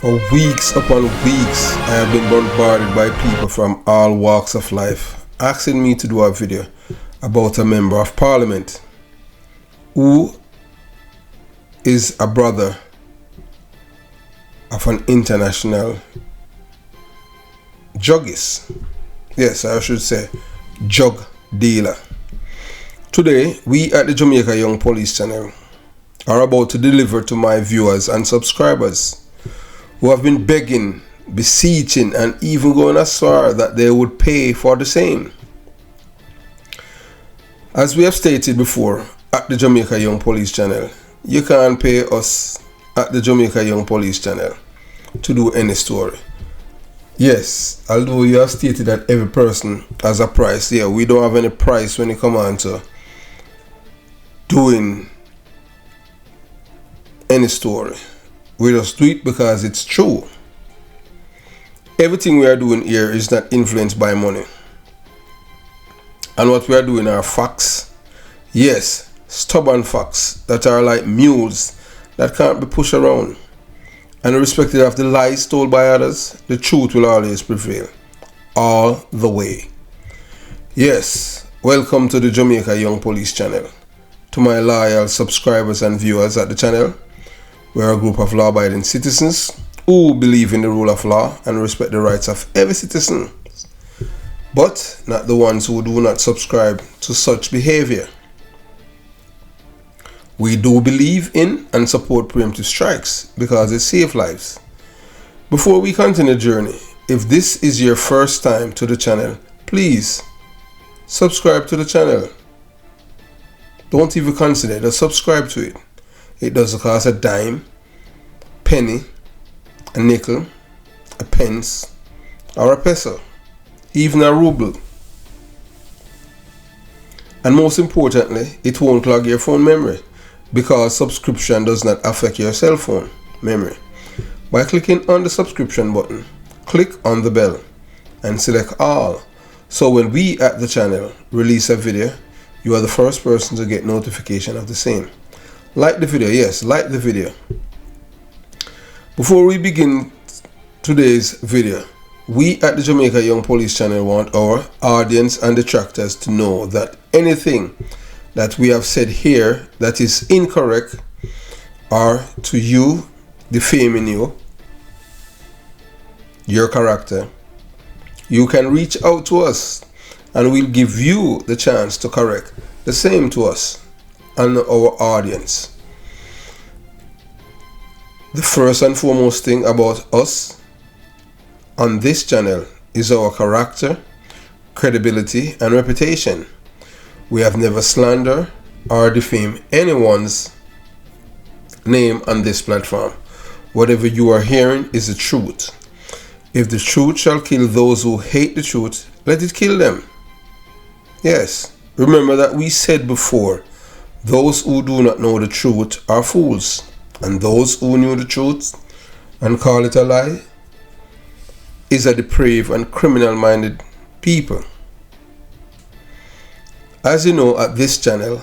For weeks upon weeks, I have been bombarded by people from all walks of life asking me to do a video about a member of parliament who is a brother of an international juggist. Yes, I should say drug dealer. Today, we at the Jamaica Young Police Channel are about to deliver to my viewers and subscribers who have been begging, beseeching, and even going as far that they would pay for the same. As we have stated before at the Jamaica Young Police Channel, you can't pay us at the Jamaica Young Police Channel to do any story. Yes, although you have stated that every person has a price, yeah, we don't have any price when it comes on to doing any story. We just do it because it's true. Everything we are doing here is not influenced by money. And what we are doing are facts. Yes, stubborn facts that are like mules that can't be pushed around. And irrespective of the lies told by others, the truth will always prevail. All the way. Yes, welcome to the Jamaica Young Police Channel. To my loyal subscribers and viewers at the channel, we are a group of law-abiding citizens who believe in the rule of law and respect the rights of every citizen, but not the ones who do not subscribe to such behavior. We do believe in and support preemptive strikes because it saves lives. Before we continue the journey, if this is your first time to the channel, please subscribe to the channel. Don't even consider it, subscribe to it. It doesn't cost a dime, penny, a nickel, a pence, or a peso, even a ruble. And most importantly, it won't clog your phone memory because subscription does not affect your cell phone memory. By clicking on the subscription button, click on the bell and select all. So when we at the channel release a video, you are the first person to get notification of the same. Like the video, yes, like the video. Before we begin today's video, we at the Jamaica Young Police Channel want our audience and detractors to know that anything that we have said here that is incorrect or to you, defaming you, your character, you can reach out to us and we'll give you the chance to correct the same to us and our audience. The first and foremost thing about us on this channel is our character, credibility, and reputation. We have never slandered or defamed anyone's name on this platform. Whatever you are hearing is the truth. If the truth shall kill those who hate the truth, let it kill them. Yes, remember that we said before, those who do not know the truth are fools, and those who knew the truth and call it a lie is a depraved and criminal-minded people. As you know, at this channel,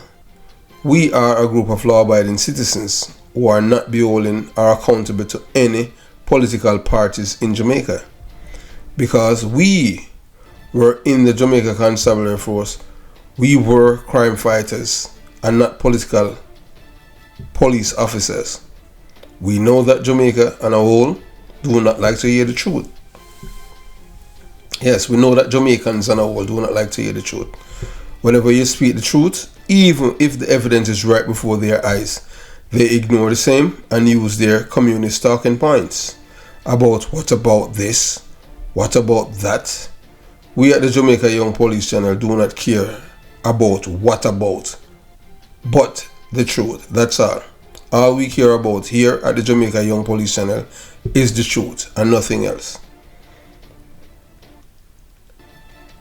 we are a group of law-abiding citizens who are not beholden or accountable to any political parties in Jamaica. Because we were in the Jamaica Constabulary Force, we were crime fighters and not political police officers. We know that Jamaica on a whole do not like to hear the truth. Yes, we know that Jamaicans on a whole do not like to hear the truth. Whenever you speak the truth, even if the evidence is right before their eyes, they ignore the same and use their communist talking points about what about this, what about that. We at the Jamaica Young Police Channel do not care about what about, but the truth. That's all. All we care about here at the Jamaica Young Police Channel is the truth and nothing else.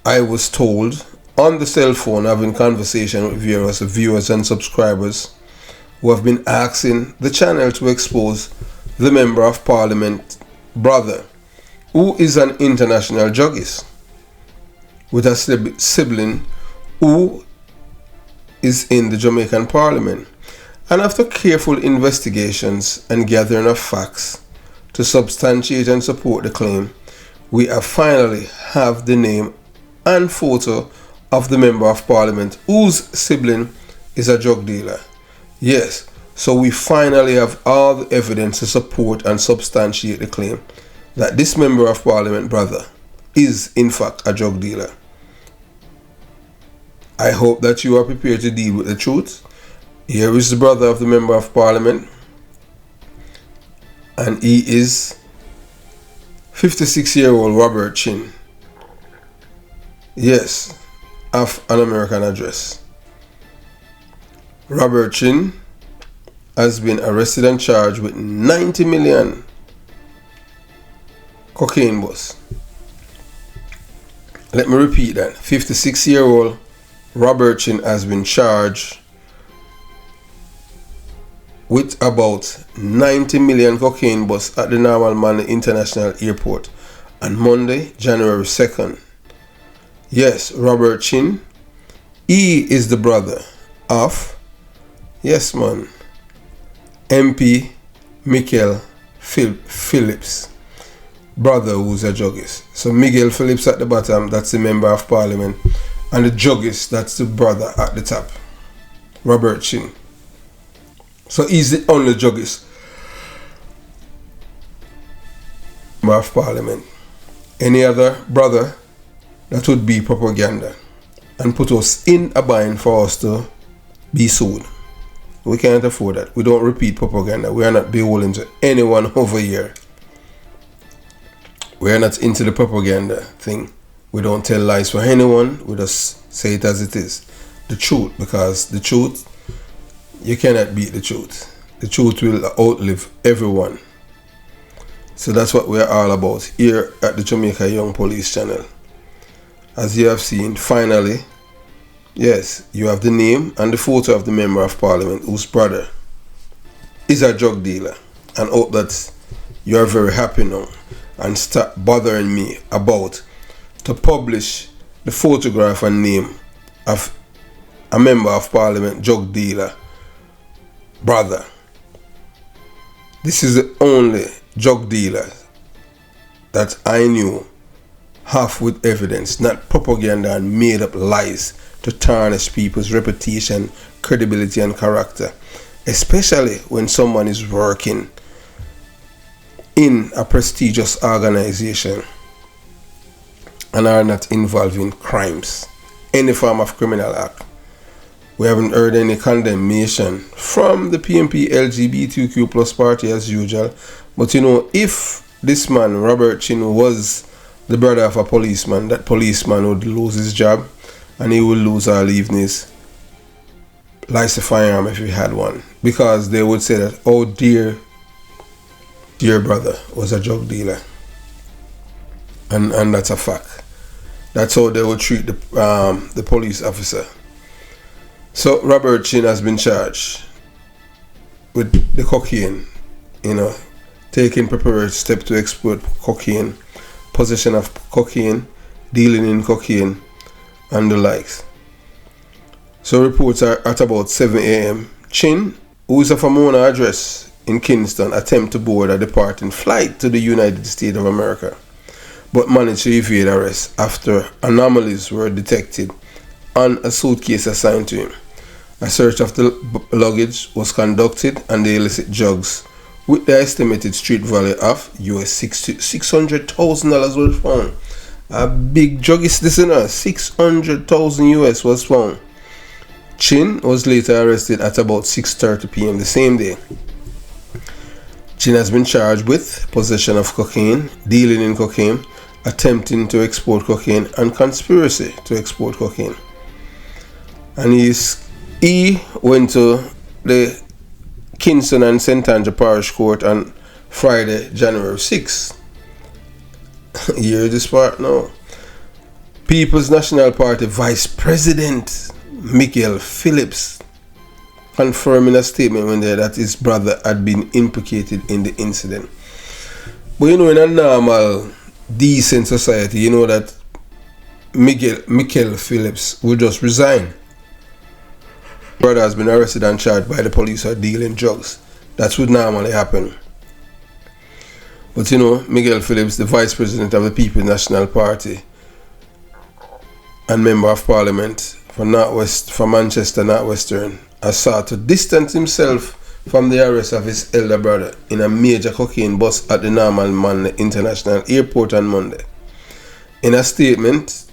I was told on the cell phone, having conversation with viewers and subscribers who have been asking the channel to expose the Member of Parliament brother, who is an international juggist with a sibling who is in the Jamaican Parliament. And after careful investigations and gathering of facts, to substantiate and support the claim, we have finally have the name and photo of the Member of Parliament whose sibling is a drug dealer. Yes, so we finally have all the evidence to support and substantiate the claim that this Member of Parliament brother is in fact a drug dealer. I hope that you are prepared to deal with the truth. Here is the brother of the Member of Parliament, and he is 56-year-old Robert Chin. Yes, of an American address. Robert Chin has been arrested and charged with 90 million cocaine bus. Let me repeat that. 56-year-old Robert Chin has been charged with about 90 million cocaine bus at the Normal Manley International Airport on Monday, January 2nd. Yes, Robert Chin, he is the brother of, yes man, MP Miguel Phillips, brother who's a juggist. So Miguel Phillips at the bottom, that's the Member of Parliament, and the juggist, that's the brother at the top, Robert Chin. So he's the only juggist Member of Parliament. Any other brother, that would be propaganda and put us in a bind for us to be sued. We can't afford that. We don't repeat propaganda. We are not beholden to anyone over here. We are not into the propaganda thing. We don't tell lies for anyone. We just say it as it is. The truth, because the truth, you cannot beat the truth. The truth will outlive everyone. So that's what we're all about here at the Jamaica Young Police channel. As you have seen, finally, yes, you have the name and the photo of the Member of Parliament whose brother is a drug dealer, and hope that you are very happy now and stop bothering me about to publish the photograph and name of a Member of Parliament drug dealer brother. This is the only drug dealer that I knew half with evidence, not propaganda and made up lies to tarnish people's reputation, credibility and character, especially when someone is working in a prestigious organization and are not involved in crimes, any form of criminal act. We haven't heard any condemnation from the PMP LGBTQ plus party as usual, but you know, if this man Robert Chin was the brother of a policeman, that policeman would lose his job and he would lose all evenings license firearm if he had one, because they would say that, oh dear brother was a drug dealer, and that's a fact. That's how they would treat the police officer. So Robert Chin has been charged with the cocaine, taking preparatory step to export cocaine, possession of cocaine, dealing in cocaine, and the likes. So reports are at about 7 a.m. Chin, who is of a Mona address in Kingston, attempt to board a departing flight to the United States of America, but managed to evade arrest after anomalies were detected on a suitcase assigned to him. A search of the luggage was conducted and the illicit drugs, with the estimated street value of $600,000 was found. A big druggist listener, $600,000 US was found. Chin was later arrested at about 6:30 p.m. the same day. Chin has been charged with possession of cocaine, dealing in cocaine, attempting to export cocaine, and conspiracy to export cocaine. And he went to the Kingston and St. Andrew Parish Court on Friday, January 6th. Hear this part now. People's National Party Vice President Miguel Phillips confirming a statement when there that his brother had been implicated in the incident. But in a normal, decent society, you know that Miguel Phillips would just resign. Brother has been arrested and charged by the police for dealing drugs. That would normally happen. But you know, Miguel Phillips, the Vice President of the People's National Party and Member of Parliament for Manchester Northwestern, has sought to distance himself from the arrest of his elder brother in a major cocaine bust at the Norman Manley International Airport on Monday. In a statement,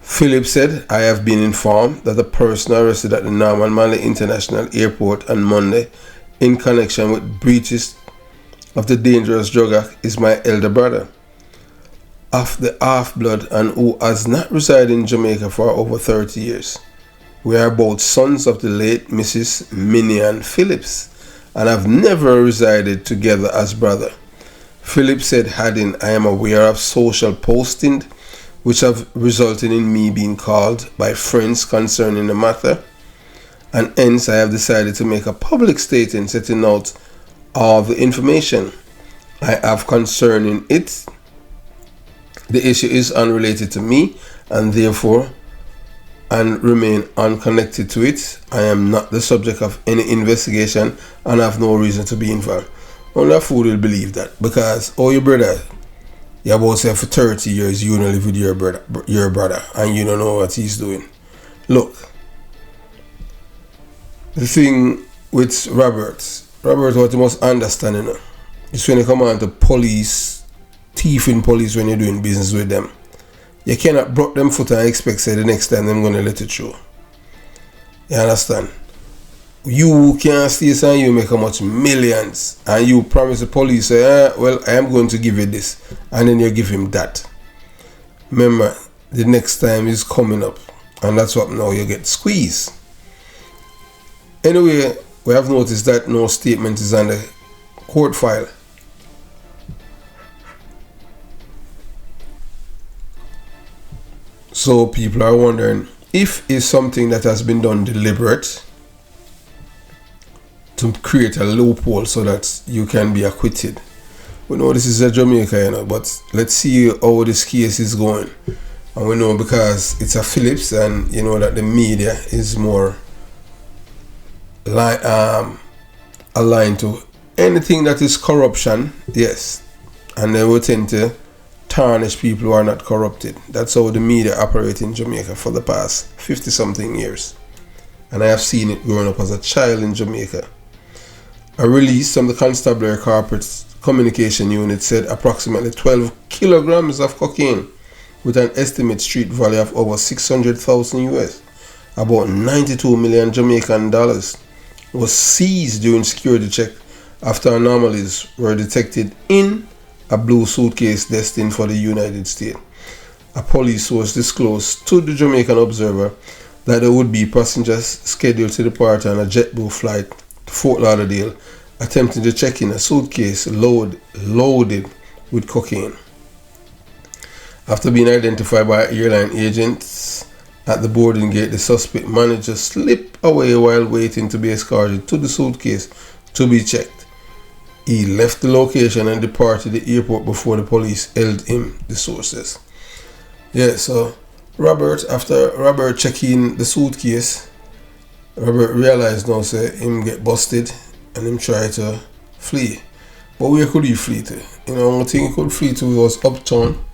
Phillips said, "I have been informed that the person arrested at the Norman Manley International Airport on Monday in connection with breaches of the Dangerous Drug Act is my elder brother, of the half-blood and who has not resided in Jamaica for over 30 years. We are both sons of the late Mrs. Minian Phillips and have never resided together as brother." Phillips said, adding, "I am aware of social postings which have resulted in me being called by friends concerning the matter, and hence I have decided to make a public statement setting out all the information I have concerning it. The issue is unrelated to me and therefore and remain unconnected to it. I am not the subject of any investigation and have no reason to be involved." Only a fool will believe that, because your brother, you about say for 30 years you don't live with your brother and you don't know what he's doing. Look, the thing with Robert, what you must understand, you know, is when you come on to police, thieving police, when you're doing business with them, you cannot broke them foot and expect say the next time them gonna let it show. You understand? You can't stay and you make how much millions and you promise the police say, well, I am going to give you this, and then you give him that. Remember, the next time is coming up, and that's what now you get squeezed. Anyway, we have noticed that no statement is on the court file. So people are wondering if it's something that has been done deliberate to create a loophole so that you can be acquitted. We know this is a Jamaica, you know, but let's see how this case is going. And we know because it's a Phillips, and you know that the media is more aligned to anything that is corruption, yes, and they will tend to tarnish people who are not corrupted. That's how the media operate in Jamaica for the past 50 something years, and I have seen it growing up as a child in Jamaica. A release from the Constabulary Corporate Communication Unit said approximately 12 kilograms of cocaine with an estimated street value of over 600,000 US, about 92 million Jamaican dollars, was seized during security check after anomalies were detected in a blue suitcase destined for the United States. A police source disclosed to the Jamaican Observer that there would be passengers scheduled to depart on a JetBlue flight to Fort Lauderdale attempting to check in a suitcase loaded with cocaine. After being identified by airline agents at the boarding gate, the suspect managed to slip away while waiting to be escorted to the suitcase to be checked. He left the location and departed the airport before the police held him, the source says. Yeah, so after Robert checking the suitcase, Robert realized now say him get busted and him try to flee. But where could he flee to? You know, only thing he could flee to was uptown.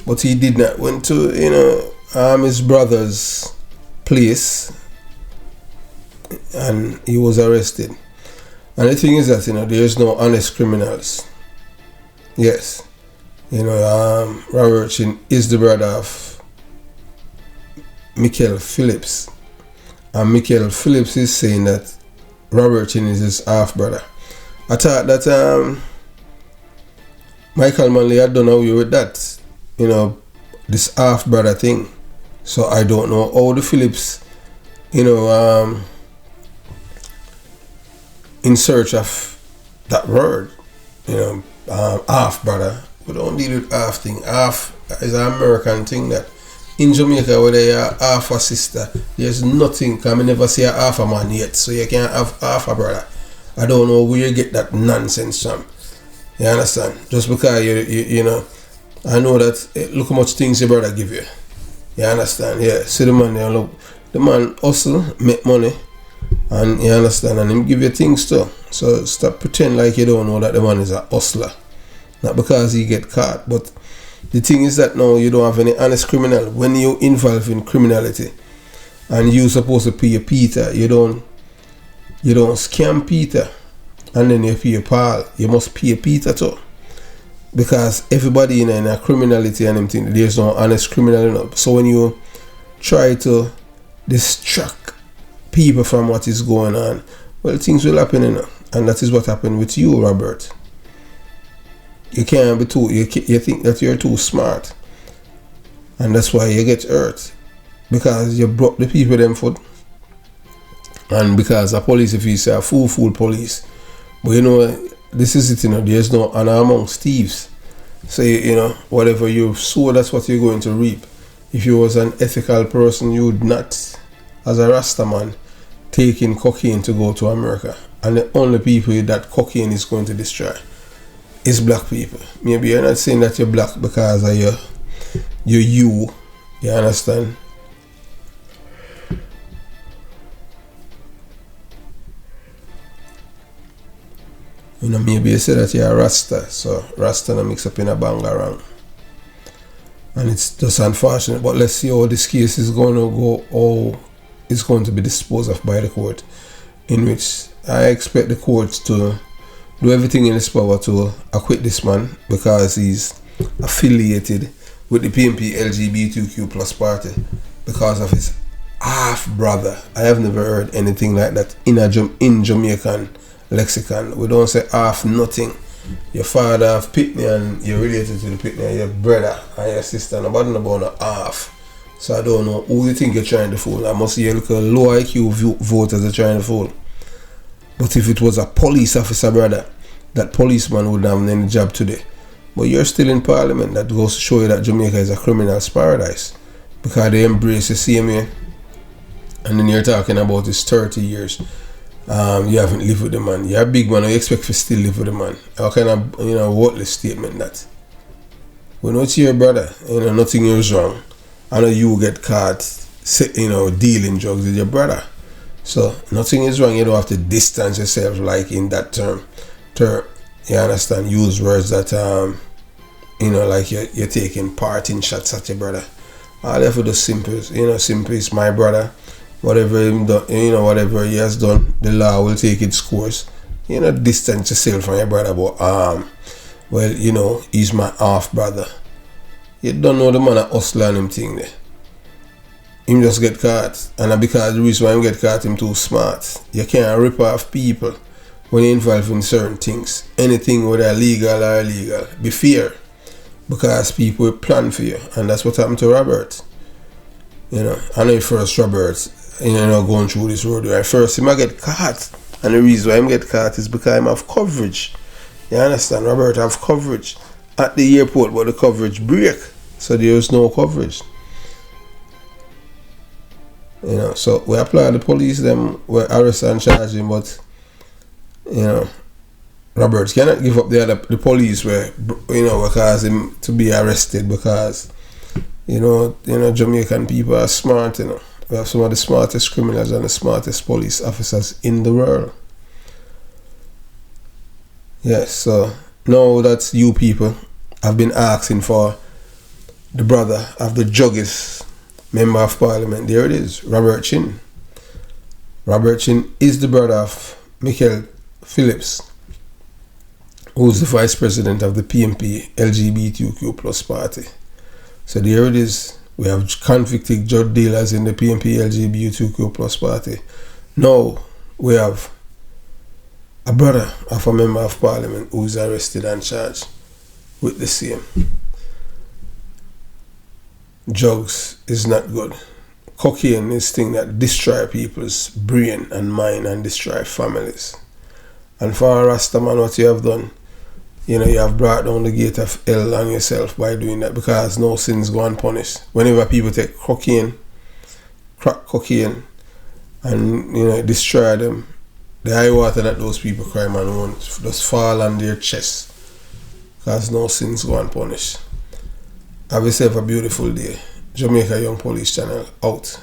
But he did not. Went to, you know, his brother's place and he was arrested. And the thing is that, you know, there's no honest criminals. Yes. You know, Robert Chin is the brother of Miguel Phillips. And Miguel Phillips is saying that Robert Chin is his half brother. I thought that Michael Manley had done away with that, you know, this half brother thing. So I don't know how the Phillips, you know, in search of that word, you know, half brother. We don't deal with half thing. Half is an American thing that in Jamaica, whether you're half a sister, there's nothing. Because I never see a half a man yet, so you can't have half a brother. I don't know where you get that nonsense from. You understand? Just because you know, I know that look how much things your brother give you. You understand? Yeah. See the man there, look, the man hustle, make money, and you understand, and him give you things too. So stop pretend like you don't know that the man is a hustler. not because he get caught. But the thing is that now you don't have any honest criminal. When you involve in criminality and you supposed to pay Peter, you don't scam Peter and then you pay Paul. You must pay Peter too. Because everybody in a criminality and everything, there's no honest criminal enough. So when you try to distract people from what is going on, well, things will happen, and that is what happened with you, Robert. You can't be too, you think that you're too smart, and that's why you get hurt, because you broke the people them foot, and because a police officer, a fool police. But this is it, there's no honor amongst thieves. So whatever you sow, that's what you're going to reap. If you was an ethical person, you would not, as a Rasta man, take in cocaine to go to America. And the only people that cocaine is going to destroy is black people. Maybe you're not saying that you're black because of you understand? Maybe you say that you're a Rasta, so Rasta no mix up in a bangarang. And it's just unfortunate, but let's see how this case is going to go, or it's going to be disposed of by the court, in which I expect the court to do everything in its power to acquit this man because he's affiliated with the PMP LGBTQ plus party because of his half brother. I have never heard anything like that in Jamaican lexicon. We don't say half nothing. Your father have Pitney and you're related to the Pitney, your brother and your sister. Nobody know about no half. So I don't know who you think you're trying to fool. I must see a low IQ voters are trying to fool. But if it was a police officer, brother, that policeman wouldn't have any job today. But you're still in parliament. That goes to show you that Jamaica is a criminal's paradise, because they embrace the same way. And then you're talking about this 30 years. You haven't lived with the man. You're a big man. You expect to still live with the man. How kind of worthless statement that? When it's your brother, nothing is wrong. I know you get caught, dealing drugs with your brother. So nothing is wrong. You don't have to distance yourself like in that term. You understand? Use words that like you're taking part in shots at your brother. All you have to do simple. Simple is my brother. Whatever he done, whatever he has done, the law will take its course. Distance yourself from your brother, but he's my half brother. You don't know the man a hustler and him thing there. Him just get caught, and because the reason why him get caught, him too smart. You can't rip off people when you're involved in certain things. Anything whether legal or illegal, be fair, because people will plan for you, and that's what happened to Robert. I know first Robert, going through this road. At first him I get caught, and the reason why him get caught is because him have coverage. You understand? Robert have coverage at the airport, but the coverage break, so there is no coverage. So we apply the police, them we arrest and charge him, but Robert cannot give up the police where because him to be arrested, because Jamaican people are smart. We have some of the smartest criminals and the smartest police officers in the world. Yes, so now that you people have been asking for the brother of the juggist member of parliament, there it is, Robert Chin. Robert Chin is the brother of Miguel Phillips, who's the vice president of the PMP LGBTQ plus party. So there it is. We have convicted drug dealers in the PMP LGBTQ plus party. Now we have a brother of a member of parliament who is arrested and charged with the same. Drugs is not good. Cocaine is thing that destroy people's brain and mind and destroy families. And for a Rasta man, what you have done, you have brought down the gate of hell on yourself by doing that, because no sins go unpunished. Whenever people take crack cocaine, and destroy them, the high water that those people cry, man, won't just fall on their chest, because no sins go unpunished. Have yourself a beautiful day. Jamaica Young Police Channel out.